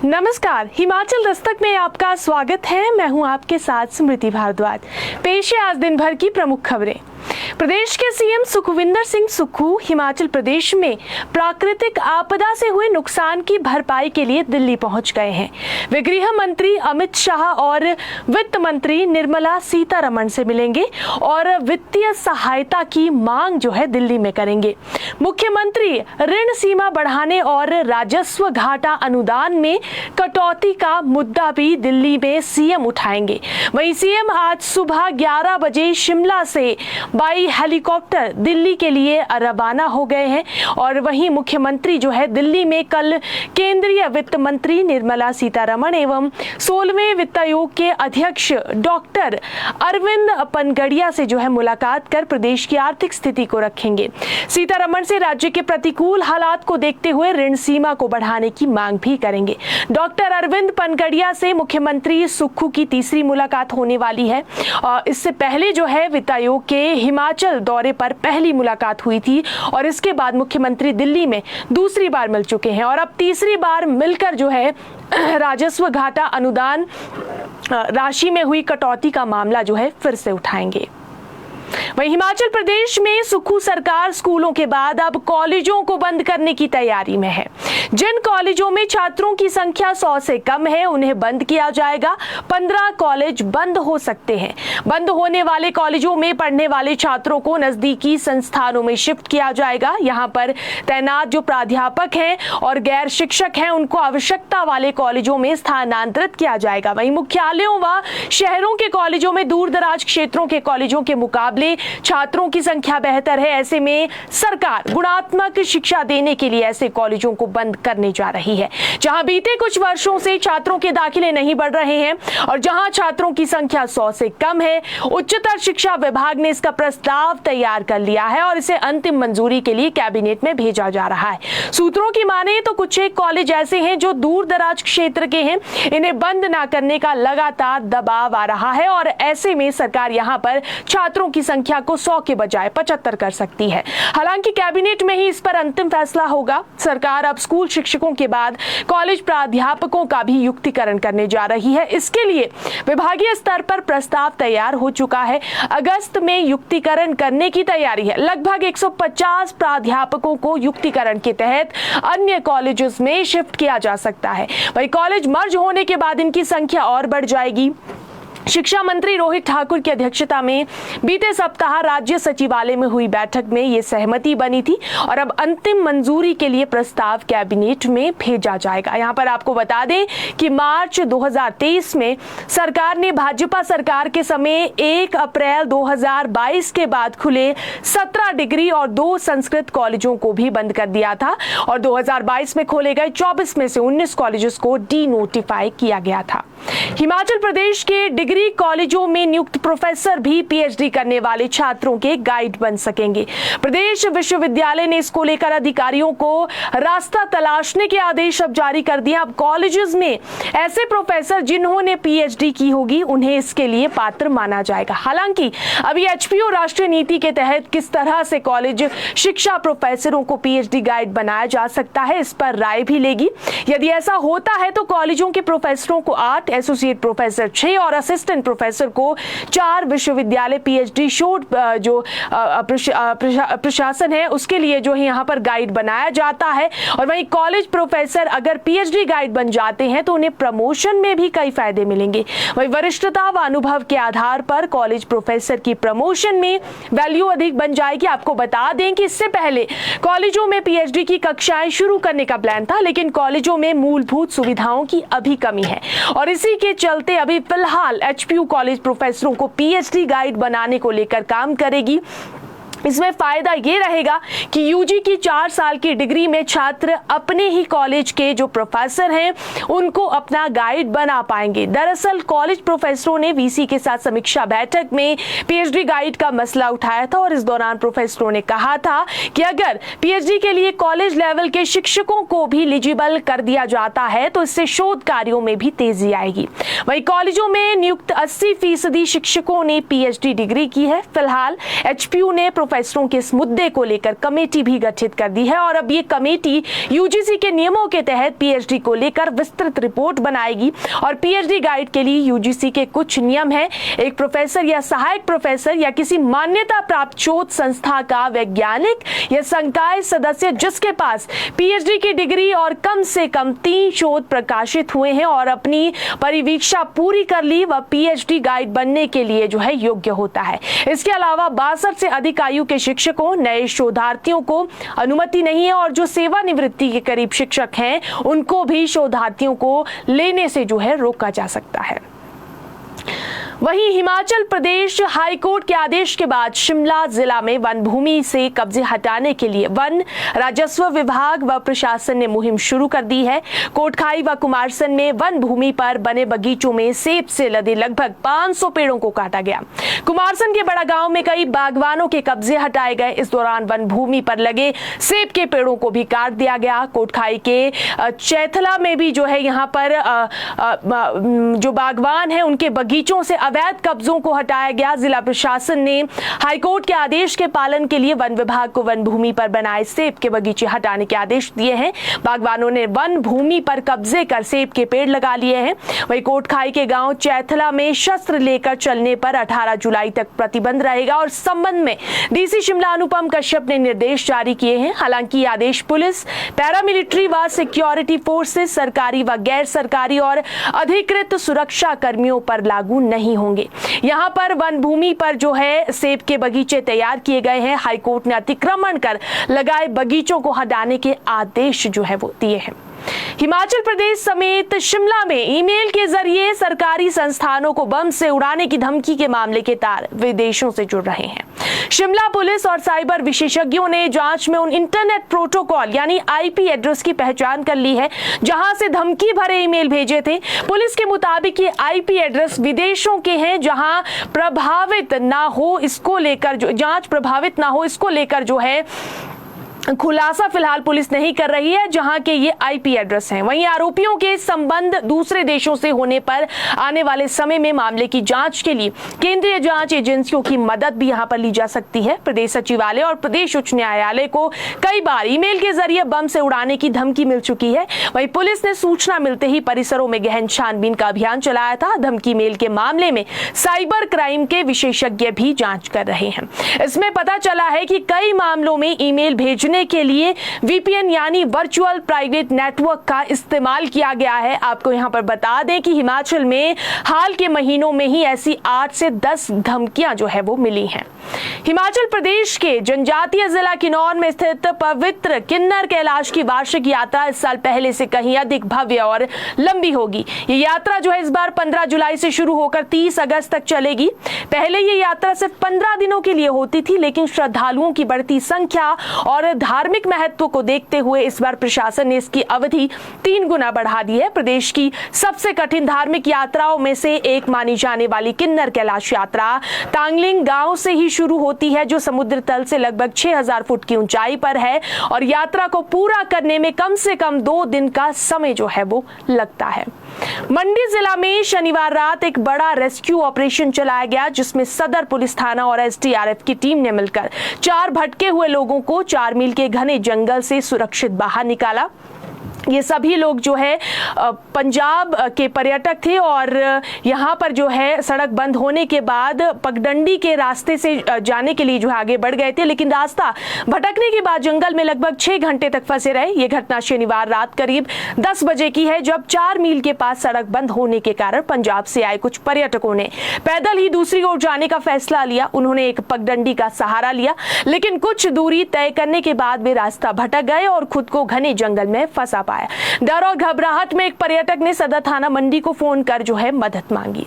नमस्कार, हिमाचल दस्तक में आपका स्वागत है। मैं हूं आपके साथ स्मृति भारद्वाज। पेश है आज दिन भर की प्रमुख खबरें। प्रदेश के सीएम सुखविंदर सिंह सुक्खू हिमाचल प्रदेश में प्राकृतिक आपदा से हुए नुकसान की भरपाई के लिए दिल्ली पहुंच गए हैं। वे गृह मंत्री अमित शाह और वित्त मंत्री निर्मला सीतारमण से मिलेंगे और वित्तीय सहायता की मांग जो है दिल्ली में करेंगे। मुख्यमंत्री ऋण सीमा बढ़ाने और राजस्व घाटा अनुदान में कटौती का मुद्दा भी दिल्ली में सीएम उठाएंगे। वहीं सीएम आज सुबह 11 बजे शिमला से बाई हेलीकॉप्टर दिल्ली के लिए रवाना हो गए हैं और वहीं मुख्यमंत्री जो है दिल्ली में कल केंद्रीय वित्त मंत्री निर्मला सीतारमण एवं 16वें वित्त आयोग के अध्यक्ष डॉक्टर अरविंद पनगड़िया से जो है मुलाकात कर प्रदेश की आर्थिक स्थिति को रखेंगे। सीतारमण से राज्य के प्रतिकूल हालात को देखते हुए ऋण सीमा को बढ़ाने की मांग भी करेंगे। डॉक्टर अरविंद पनगड़िया से मुख्यमंत्री सुक्खू की तीसरी मुलाकात होने वाली है। इससे पहले जो है वित्त आयोग के हिमाचल दौरे पर पहली मुलाकात हुई थी और इसके बाद मुख्यमंत्री दिल्ली में दूसरी बार मिल चुके हैं और अब तीसरी बार मिलकर जो है राजस्व घाटा अनुदान राशि में हुई कटौती का मामला जो है फिर से उठाएंगे। वहीं हिमाचल प्रदेश में सुक्खू सरकार स्कूलों के बाद अब कॉलेजों को बंद करने की तैयारी में है। जिन कॉलेजों में छात्रों की संख्या 100 से कम है उन्हें बंद किया जाएगा। 15 कॉलेज बंद हो सकते हैं। बंद होने वाले कॉलेजों में पढ़ने वाले छात्रों को नजदीकी संस्थानों में शिफ्ट किया जाएगा। यहां पर तैनात जो प्राध्यापक हैं और गैर शिक्षक हैं उनको आवश्यकता वाले कॉलेजों में स्थानांतरित किया जाएगा। वहीं मुख्यालयों व शहरों के कॉलेजों में दूर दराज क्षेत्रों के कॉलेजों के मुकाबले छात्रों की संख्या बेहतर है। ऐसे में सरकार गुणात्मक शिक्षा देने के लिए ऐसे कॉलेजों को बंद करने जा रही है। जहां बीते कुछ वर्षों से छात्रों के दाखिले नहीं बढ़ रहे हैं और जहां छात्रों की संख्या 100 से कम है, उच्चतर शिक्षा विभाग ने इसका प्रस्ताव तैयार कर लिया है और इसे अंतिम मंजूरी के लिए कैबिनेट में भेजा जा रहा है। सूत्रों की माने तो कुछ एक कॉलेज ऐसे हैं जो दूर दराज क्षेत्र के हैं, इन्हें बंद ना करने का लगातार दबाव आ रहा है और ऐसे में सरकार यहां पर छात्रों की संख्या को 100 के बजाय 75 कर सकती है। हालांकि कैबिनेट में ही इस पर अंतिम फैसला होगा। सरकार अब स्कूल शिक्षकों के बाद कॉलेज प्राध्यापकों का भी युक्तिकरण करने जा रही है। इसके लिए विभागीय स्तर पर प्रस्ताव तैयार हो चुका है। अगस्त में युक्तिकरण करने की तैयारी है। लगभग 150 प्राध्यापकों को युक्तिकरण के तहत अन्य कॉलेजेस में शिफ्ट किया जा सकता है। वहीं कॉलेज मर्ज होने के बाद इनकी संख्या और बढ़ जाएगी। शिक्षा मंत्री रोहित ठाकुर की अध्यक्षता में बीते सप्ताह राज्य सचिवालय में हुई बैठक में ये सहमति बनी थी और अब अंतिम मंजूरी के लिए प्रस्ताव कैबिनेट में भेजा जाएगा। यहाँ पर आपको बता दें कि मार्च 2023 में सरकार ने भाजपा सरकार के समय 1 अप्रैल 2022 के बाद खुले 17 डिग्री और 2 संस्कृत कॉलेजों को भी बंद कर दिया था और 2022 में खोले गए 24 में से 19 कॉलेजेस को डी नोटिफाई किया गया था। हिमाचल प्रदेश के डिग्री कॉलेजों में नियुक्त प्रोफेसर भी पीएचडी करने वाले छात्रों के गाइड बन सकेंगे। प्रदेश विश्वविद्यालय ने इसको लेकर अधिकारियों को रास्ता तलाशने के आदेश अब जारी कर दिए। अब कॉलेजेस में ऐसे प्रोफेसर जिन्होंने पीएचडी की होगी उन्हें इसके लिए पात्र माना जाएगा। हालांकि अभी एचपीयू राष्ट्रीय नीति के तहत किस तरह से कॉलेज शिक्षा प्रोफेसरों को पीएचडी गाइड बनाया जा सकता है इस पर राय भी लेगी। यदि ऐसा होता है तो कॉलेजों के प्रोफेसरों को 8, एसोसिएट प्रोफेसर 6 और असिस्टेंट प्रोफेसर को 4 विश्वविद्यालय पीएचडी शोध जो प्रशासन है उसके लिए जो है यहाँ पर गाइड बनाया जाता है। और वहीं कॉलेज प्रोफेसर अगर पीएचडी गाइड बन जाते हैं तो उन्हें प्रमोशन में भी कई फायदे मिलेंगे। वहीं वरिष्ठता व अनुभव के आधार पर कॉलेज प्रोफेसर की प्रमोशन में वैल्यू अधिक बन जाएगी। आपको बता दें कि इससे पहले कॉलेजों में पीएचडी की कक्षाएं शुरू करने का प्लान था, लेकिन कॉलेजों में मूलभूत सुविधाओं की अभी कमी है और इसी के चलते अभी फिलहाल एचपीयू कॉलेज प्रोफेसरों को पीएचडी गाइड बनाने को लेकर काम करेगी। इसमें फायदा ये रहेगा कि यूजी की 4 साल की डिग्री में छात्र अपने ही कॉलेज के जो प्रोफेसर हैं उनको अपना गाइड बना पाएंगे। दरअसल कॉलेज प्रोफेसरों ने वीसी के साथ समीक्षा बैठक में पीएचडी गाइड का मसला उठाया था और इस दौरान प्रोफेसरों ने कहा था कि अगर पीएचडी के लिए कॉलेज लेवल के शिक्षकों को भी एलिजिबल कर दिया जाता है तो इससे शोध कार्यों में भी तेजी आएगी। वहीं कॉलेजों में नियुक्त 80% शिक्षकों ने पीएचडी डिग्री की है। फिलहाल एचपीयू ने प्रोफेसरों के इस मुद्दे को लेकर कमेटी भी गठित कर दी है और अब ये कमेटी यूजीसी के नियमों के तहत पीएचडी को लेकर विस्तृत रिपोर्ट बनाएगी। और पीएचडी गाइड के लिए यूजीसी के कुछ नियम हैं। एक प्रोफेसर या सहायक प्रोफेसर या किसी मान्यता प्राप्त शोध संस्था का वैज्ञानिक या संकाय सदस्य जिसके पास पीएचडी की डिग्री और कम से कम 3 शोध प्रकाशित हुए हैं और अपनी परिवीक्षा पूरी कर ली, वह पीएचडी गाइड बनने के लिए जो है योग्य होता है। इसके अलावा 62 से अधिक आयु के शिक्षकों, नए शोधार्थियों को अनुमति नहीं है और जो सेवानिवृत्ति के करीब शिक्षक हैं उनको भी शोधार्थियों को लेने से जो है रोका जा सकता है। वहीं हिमाचल प्रदेश हाईकोर्ट के आदेश के बाद शिमला जिला में वन भूमि से कब्जे हटाने के लिए वन राजस्व विभाग व प्रशासन ने मुहिम शुरू कर दी है। कोटखाई व कुमारसैन में वन भूमि पर बने बगीचों में सेब से लदे लगभग 500 पेड़ों को काटा गया। कुमारसैन के बड़ा गांव में कई बागवानों के कब्जे हटाए गए। इस दौरान वन भूमि पर लगे सेब के पेड़ों को भी काट दिया गया। कोटखाई के चैथला में भी जो है यहाँ पर जो बागवान है उनके बगीचों से अवैध कब्जों को हटाया गया। जिला प्रशासन ने हाईकोर्ट के आदेश के पालन के लिए वन विभाग को वन भूमि पर बनाए सेब के बगीचे हटाने के आदेश दिए हैं। बागवानों ने वन भूमि पर कब्जे कर सेब के पेड़ लगा लिए हैं। वहीं कोटखाई के गांव चैथला में शस्त्र लेकर चलने पर 18 जुलाई तक प्रतिबंध रहेगा और इस संबंध में डीसी शिमला अनुपम कश्यप ने निर्देश जारी किए हैं। हालांकि आदेश पुलिस, पैरामिलिट्री व सिक्योरिटी फोर्सेस, सरकारी व गैर सरकारी और अधिकृत सुरक्षा कर्मियों पर लागू नहीं होंगे। यहाँ पर वन भूमि पर जो है सेब के बगीचे तैयार किए गए हैं। हाईकोर्ट ने अतिक्रमण कर लगाए बगीचों को हटाने के आदेश जो है वो दिए हैं। हिमाचल प्रदेश समेत शिमला में ईमेल के जरिए सरकारी संस्थानों को बम से उड़ाने की धमकी के मामले के तार विदेशों से जुड़ रहे हैं। शिमला पुलिस और साइबर विशेषज्ञों ने जांच में उन इंटरनेट प्रोटोकॉल यानी आईपी एड्रेस की पहचान कर ली है जहां से धमकी भरे ईमेल भेजे थे। पुलिस के मुताबिक ये आईपी एड्रेस विदेशों के हैं जहां प्रभावित ना हो इसको लेकर जो जांच प्रभावित ना हो इसको लेकर जो है खुलासा फिलहाल पुलिस नहीं कर रही है जहां के ये आईपी एड्रेस हैं। वहीं आरोपियों के संबंध दूसरे देशों से होने पर आने वाले समय में मामले की जांच के लिए केंद्रीय जांच एजेंसियों की मदद भी यहां पर ली जा सकती है। प्रदेश सचिवालय और प्रदेश उच्च न्यायालय को कई बार ईमेल के जरिए बम से उड़ाने की धमकी मिल चुकी है। वहीं पुलिस ने सूचना मिलते ही परिसरों में गहन छानबीन का अभियान चलाया था। धमकी मेल के मामले में साइबर क्राइम के विशेषज्ञ भी जांच कर रहे हैं। इसमें पता चला है कि कई मामलों में ईमेल भेजने के लिए वीपीएन यानी वर्चुअल प्राइवेट नेटवर्क का इस्तेमाल किया गया है। आपको यहां पर बता दें कि हिमाचल में हाल के महीनों में ही ऐसी 8 से 10 धमकियां जो है वो मिली हैं। हिमाचल प्रदेश के जनजातीय जिला किन्नौर में स्थित पवित्र किन्नर कैलाश की वार्षिक यात्रा इस साल पहले से कहीं अधिक भव्य और लंबी होगी। ये यात्रा जो है इस बार 15 जुलाई से शुरू होकर 30 अगस्त तक चलेगी। पहले ये यात्रा सिर्फ 15 दिनों के लिए होती थी, लेकिन श्रद्धालुओं की बढ़ती संख्या और धार्मिक महत्व को देखते हुए इस बार प्रशासन ने इसकी अवधि 3 गुना बढ़ा दी है। प्रदेश की सबसे कठिन धार्मिक यात्राओं में से एक मानी जाने वाली किन्नर कैलाश यात्रा तांगलिंग गांव से ही शुरू होती है, जो समुद्र तल से लगभग 6000 फुट की ऊंचाई पर है और यात्रा को पूरा करने में कम से कम 2 दिन का समय जो है वो लगता है। मंडी जिला में शनिवार रात एक बड़ा रेस्क्यू ऑपरेशन चलाया गया, जिसमें सदर पुलिस थाना और एसडीआरएफ की टीम ने मिलकर 4 भटके हुए लोगों को 4 मील के घने जंगल से सुरक्षित बाहर निकाला। ये सभी लोग जो है पंजाब के पर्यटक थे और यहाँ पर जो है सड़क बंद होने के बाद पगडंडी के रास्ते से जाने के लिए जो है आगे बढ़ गए थे, लेकिन रास्ता भटकने के बाद जंगल में लगभग 6 घंटे तक फंसे रहे। ये घटना शनिवार रात करीब 10 बजे की है, जब 4 मील के पास सड़क बंद होने के कारण पंजाब से आए कुछ पर्यटकों ने पैदल ही दूसरी ओर जाने का फैसला लिया। उन्होंने एक पगडंडी का सहारा लिया, लेकिन कुछ दूरी तय करने के बाद वे रास्ता भटक गए और खुद को घने जंगल में फंसा पाया। डर और घबराहट में एक पर्यटक ने सदर थाना मंडी को फोन कर जो है मदद मांगी।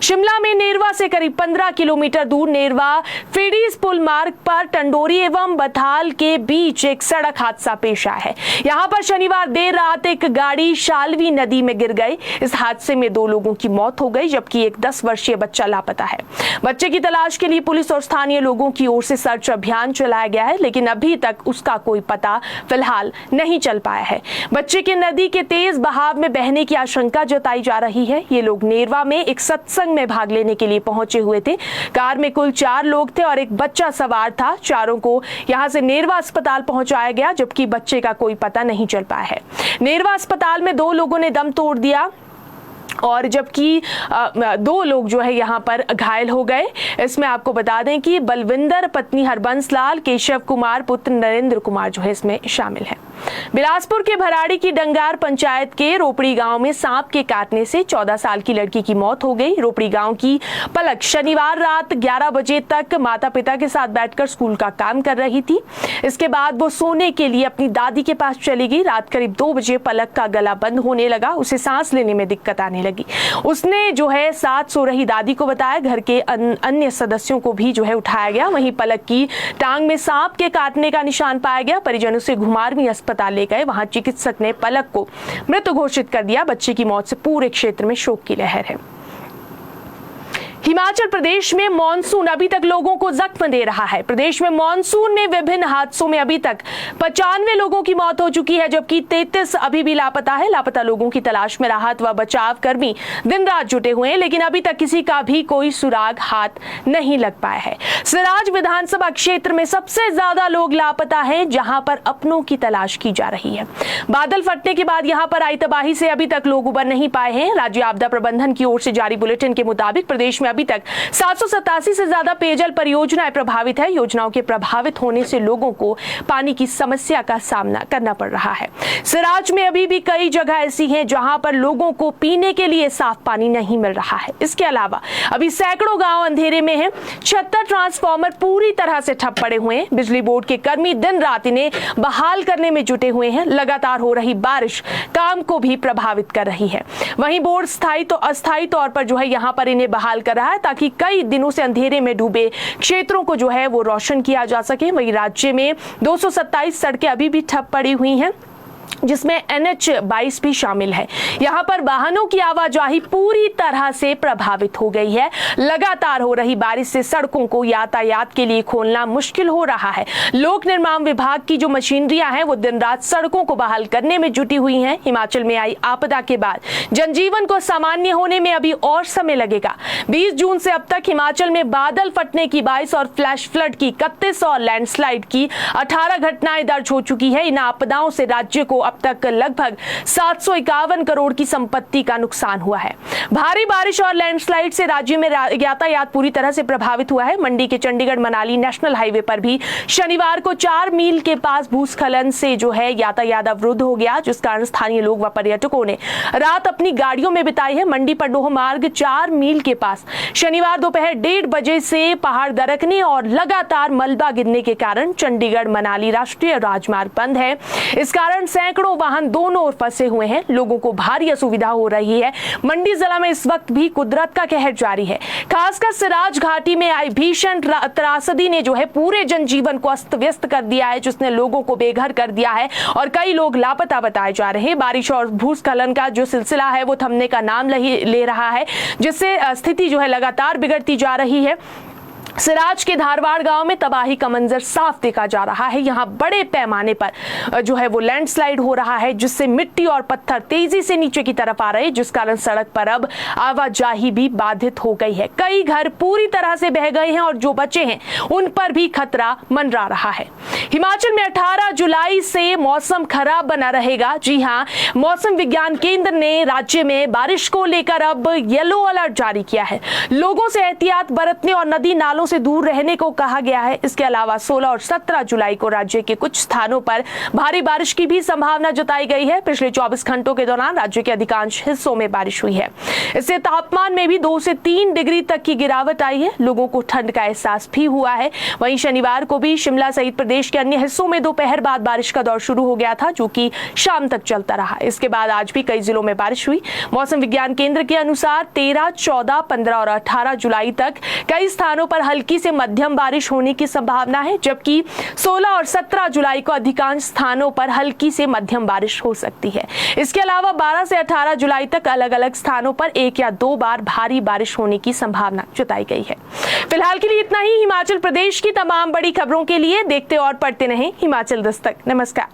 शिमला में नेरवा से करीब 15 किलोमीटर दूर नेरवा फेडीज पुल मार्ग पर टंडोरी एवं बथाल के बीच एक सड़क हादसा पेश आया है। यहाँ पर शनिवार देर रात एक गाड़ी शालवी नदी में गिर गई। इस हादसे में 2 लोगों की मौत हो गई, जबकि एक 10 वर्षीय बच्चा लापता है। बच्चे की तलाश के लिए पुलिस और स्थानीय लोगों की ओर से सर्च अभियान चलाया गया है, लेकिन अभी तक उसका कोई पता फिलहाल नहीं चल पाया है। बच्चे के नदी के तेज बहाव में बहने की आशंका जताई जा रही है। ये लोग नेरवा में एक सत्संग में भाग लेने के लिए पहुंचे हुए थे। कार में कुल 4 लोग थे और एक बच्चा सवार था। चारों को यहां से नेरवा अस्पताल पहुंचाया गया, जबकि बच्चे का कोई पता नहीं चल पाया है। नेरवा अस्पताल में 2 लोगों ने दम तोड़ दिया और जबकि 2 लोग जो है यहाँ पर घायल हो गए। इसमें आपको बता दें कि बलविंदर पत्नी हरबंस लाल, केशव कुमार पुत्र नरेंद्र कुमार जो है इसमें शामिल है। बिलासपुर के भराड़ी की डंगार पंचायत के रोपड़ी गांव में सांप के काटने से 14 साल की लड़की की मौत हो गई। रोपड़ी गांव की पलक शनिवार रात 11 बजे तक माता पिता के साथ बैठकर स्कूल का काम कर रही थी। इसके बाद वो सोने के लिए अपनी दादी के पास चली गई। रात करीब 2 बजे पलक का गला बंद होने लगा, उसे सांस लेने में दिक्कत आने लगी। उसने जो है साथ सो रही दादी को बताया, घर के अन्य सदस्यों को भी जो है उठाया गया। वहीं पलक की टांग में सांप के काटने का निशान पाया गया। परिजनों से घुमारवीं अस्पताल ले गए, वहां चिकित्सक ने पलक को मृत घोषित कर दिया। बच्चे की मौत से पूरे क्षेत्र में शोक की लहर है। हिमाचल प्रदेश में मॉनसून अभी तक लोगों को जख्म दे रहा है। प्रदेश में मॉनसून में विभिन्न हादसों में अभी तक 95 लोगों की मौत हो चुकी है, जबकि 33 अभी भी लापता है। लापता लोगों की तलाश में राहत व बचाव कर्मी दिन रात जुटे हुए हैं, लेकिन अभी तक किसी का भी कोई सुराग हाथ नहीं लग पाया है। सिराज विधानसभा क्षेत्र में सबसे ज्यादा लोग लापता हैं, जहां पर अपनों की तलाश की जा रही है। बादल फटने के बाद यहां पर आई तबाही से अभी तक लोग उबर नहीं पाए हैं। राज्य आपदा प्रबंधन की ओर से जारी बुलेटिन के मुताबिक प्रदेश में अभी तक 787 से ज्यादा पेयजल परियोजनाएं प्रभावित है। योजनाओं के प्रभावित होने से लोगों को पानी की समस्या का सामना करना पड़ रहा है। सिराज में अभी भी कई जगह ऐसी हैं जहां पर लोगों को पीने के लिए साफ पानी नहीं मिल रहा है। इसके अलावा अभी सैकड़ों गांव अंधेरे में हैं। 76 ट्रांसफार्मर पूरी तरह से ठप पड़े हुए हैं। बिजली बोर्ड के कर्मी दिन रात इन्हें बहाल करने में जुटे हुए हैं। लगातार हो रही बारिश काम को भी प्रभावित कर रही है। वहीं बोर्ड स्थायी तो अस्थायी तौर पर जो है यहाँ पर इन्हें बहाल कर रहा है, ताकि कई दिनों से अंधेरे में डूबे क्षेत्रों को जो है वो रोशन किया जा सके। वहीं राज्य में 227 सड़कें अभी भी ठप पड़ी हुई हैं, जिसमें NH-22 भी शामिल है। यहाँ पर वाहनों की आवाजाही पूरी तरह से प्रभावित हो गई है। लगातार हो रही बारिश से सड़कों को यातायात के लिए खोलना मुश्किल हो रहा है। लोक निर्माण विभाग की जो मशीनरियां हैं वो दिन रात सड़कों को बहाल करने में जुटी हुई हैं। हिमाचल में आई आपदा के बाद जनजीवन को सामान्य होने में अभी और समय लगेगा। 20 जून से अब तक हिमाचल में बादल फटने की 22 और फ्लैश फ्लड की 31 और लैंडस्लाइड की 18 घटनाएं दर्ज हो चुकी है। इन आपदाओं से राज्य को अब तक लगभग 751 करोड़ की संपत्ति का नुकसान हुआ है। भारी बारिश और लैंडस्लाइड से राज्य में यातायात पूरी तरह से प्रभावित हुआ है। मंडी के चंडीगढ़ मनाली नेशनल हाईवे पर भी शनिवार को 4 मील के पास भूस्खलन से जो है यातायात अवरुद्ध हो गया, जिस कारण स्थानीय लोग व पर्यटकों ने रात अपनी गाड़ियों में बिताई है। मंडी पंडोह मार्ग 4 मील के पास शनिवार दोपहर 1:30 बजे से पहाड़ दरकने और लगातार मलबा गिरने के कारण चंडीगढ़ मनाली राष्ट्रीय राजमार्ग बंद है। इस कारण सैकड़ों वाहन दोनों ओर फंसे हुए हैं। लोगों को भारी असुविधा हो रही है। मंडी जिला में इस वक्त भी कुदरत का कहर जारी है। खासकर सिराज घाटी में आई भीषण त्रासदी ने जो है पूरे जनजीवन को अस्त व्यस्त कर दिया है, जिसने लोगों को बेघर कर दिया है और कई लोग लापता बताए जा रहे हैं। बारिश और भूस्खलन का जो सिलसिला है वो थमने का नाम ले रहा है, जिससे स्थिति जो है लगातार बिगड़ती जा रही है। सिराज के धारवाड़ गांव में तबाही का मंजर साफ देखा जा रहा है। यहाँ बड़े पैमाने पर जो है वो लैंडस्लाइड हो रहा है, जिससे मिट्टी और पत्थर तेजी से नीचे की तरफ आ रहे हैं, जिस कारण सड़क पर अब आवाजाही भी बाधित हो गई है। कई घर पूरी तरह से बह गए हैं और जो बचे हैं उन पर भी खतरा मंडरा रहा है। हिमाचल में 18 जुलाई से मौसम खराब बना रहेगा। जी हाँ, मौसम विज्ञान केंद्र ने राज्य में बारिश को लेकर अब येलो अलर्ट जारी किया है। लोगों से एहतियात बरतने और नदी नालों से दूर रहने को कहा गया है। इसके अलावा 16 और 17 जुलाई को राज्य के कुछ स्थानों पर भारी बारिश की भी संभावना जताई गई है। पिछले 24 घंटों के दौरान राज्य के अधिकांश हिस्सों में बारिश हुई है। इससे तापमान में भी 2 से 3 डिग्री तक की गिरावट आई है। लोगों को ठंड का एहसास भी हुआ है। वहीं शनिवार को भी शिमला सहित प्रदेश के अन्य हिस्सों में दोपहर बाद बारिश का दौर शुरू हो गया था, जो कि शाम तक चलता रहा। इसके बाद आज भी कई जिलों में बारिश हुई। मौसम विज्ञान केंद्र के अनुसार 13, 14, 15 और 18 जुलाई तक कई स्थानों पर हल्की से मध्यम बारिश होने की संभावना है, जबकि 16 और 17 जुलाई को अधिकांश स्थानों पर हल्की से मध्यम बारिश हो सकती है। इसके अलावा 12 से 18 जुलाई तक अलग अलग स्थानों पर 1 या 2 बार भारी बारिश होने की संभावना जताई गई है। फिलहाल के लिए इतना ही। हिमाचल प्रदेश की तमाम बड़ी खबरों के लिए देखते और पढ़ते रहें हिमाचल दस्तक। नमस्कार।